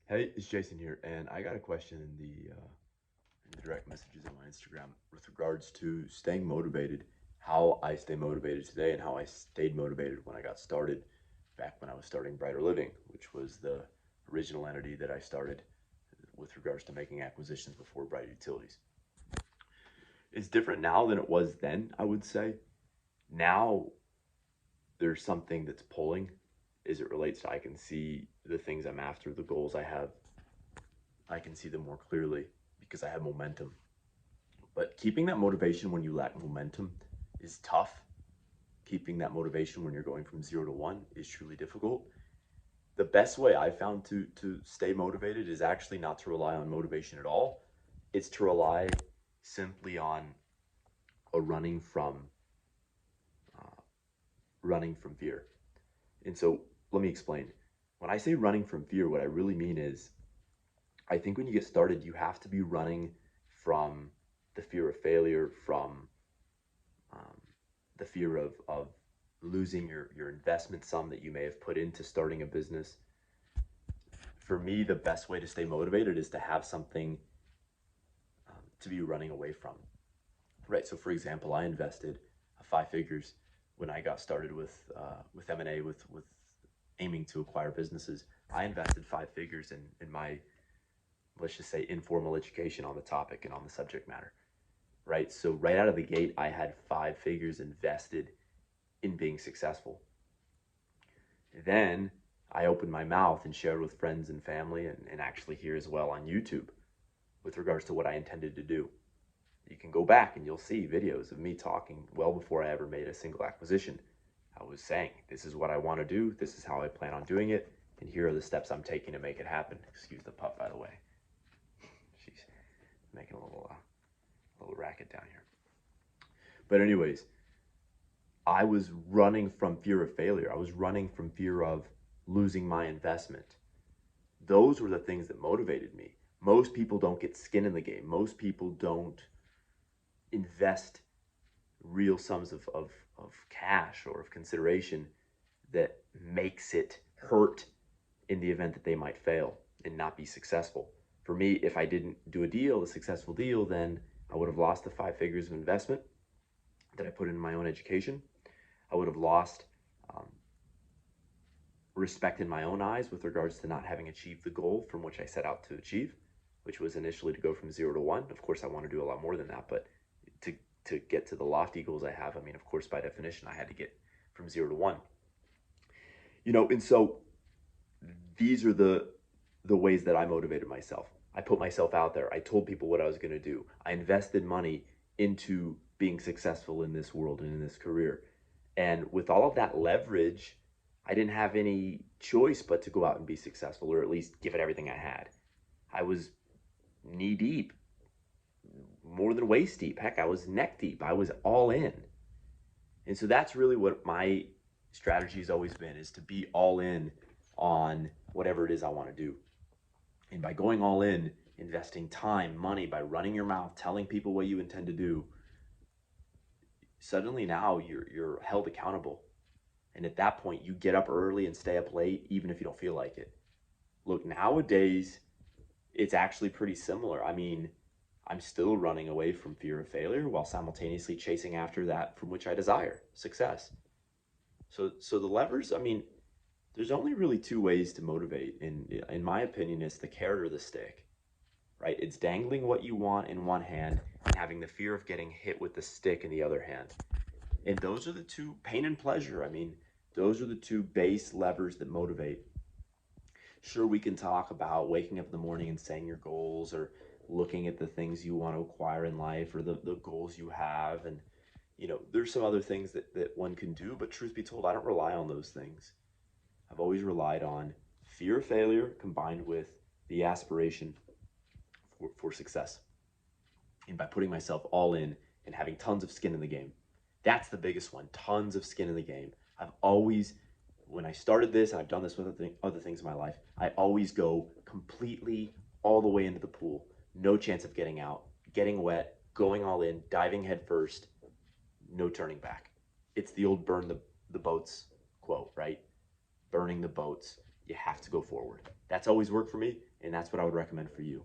Hey, it's Jason here, and I got a question in the direct messages on my Instagram with regards to staying motivated, how I stay motivated today, and how I stayed motivated when I got started back when I was starting Brighter Living, which was the original entity that I started with regards to making acquisitions before Bright Utilities. It's different now than it was then, I would say. Now there's something that's pulling as it relates to I can see the things I'm after, the goals I have, I can see them more clearly because I have momentum. But keeping that motivation when you lack momentum is tough. Keeping that motivation when you're going from 0 to 1 is truly difficult. The best way I found to stay motivated is actually not to rely on motivation at all. It's to rely simply on a uh, running from fear. And so let me explain. When I say running from fear, what I really mean is I think when you get started, you have to be running from the fear of failure, from um, the fear of losing your investment sum that you may have put into starting a business. For me, the best way to stay motivated is to have something to be running away from. Right. So, for example, I invested 5 figures when I got started with M&A with aiming to acquire businesses. I invested 5 figures in my, let's just say, informal education on the topic and on the subject matter. Right. So right out of the gate, I had 5 figures invested in being successful. Then I opened my mouth and shared with friends and family and actually here as well on YouTube with regards to what I intended to do. You can go back and you'll see videos of me talking well before I ever made a single acquisition. I was saying, this is what I want to do, this is how I plan on doing it, and here are the steps I'm taking to make it happen. Excuse the pup, by the way. She's making a little racket down here. But anyways, I was running from fear of failure. I was running from fear of losing my investment. Those were the things that motivated me. Most people don't get skin in the game. Most people don't invest real sums of cash or of consideration that makes it hurt in the event that they might fail and not be successful. For me, if I didn't do a successful deal, then I would have lost the 5 figures of investment that I put in my own education. I would have lost um, respect in my own eyes with regards to not having achieved the goal from which I set out to achieve, which was initially to go from 0 to 1. Of course, I want to do a lot more than that, but to to get to the lofty goals I have, I mean, of course, by definition, I had to get from 0 to 1. And so these are the ways that I motivated myself. I put myself out there. I told people what I was going to do. I invested money into being successful in this world and in this career. And with all of that leverage, I didn't have any choice but to go out and be successful, or at least give it everything I had. I was knee deep, more than waist deep. Heck, I was neck deep. I was all in. And so that's really what my strategy has always been, is to be all in on whatever it is I want to do. And by going all in, investing time, money, by running your mouth, telling people what you intend to do, suddenly now you're held accountable. And at that point, you get up early and stay up late, even if you don't feel like it. Look, nowadays, it's actually pretty similar. I mean, I'm still running away from fear of failure while simultaneously chasing after that from which I desire success. So the levers, I mean, there's only really two ways to motivate. In my opinion, it's the carrot or the stick, right? It's dangling what you want in one hand and having the fear of getting hit with the stick in the other hand. And those are the two, pain and pleasure. I mean, those are the two base levers that motivate. Sure, we can talk about waking up in the morning and saying your goals, or looking at the things you want to acquire in life, or the goals you have. And, there's some other things that one can do. But truth be told, I don't rely on those things. I've always relied on fear of failure combined with the aspiration for success. And by putting myself all in and having tons of skin in the game. That's the biggest one, tons of skin in the game. I've always, when I started this, and I've done this with other things in my life, I always go completely all the way into the pool. No chance of getting out, getting wet, going all in, diving head first, no turning back. It's the old burn the boats quote, right? Burning the boats. You have to go forward. That's always worked for me. And that's what I would recommend for you.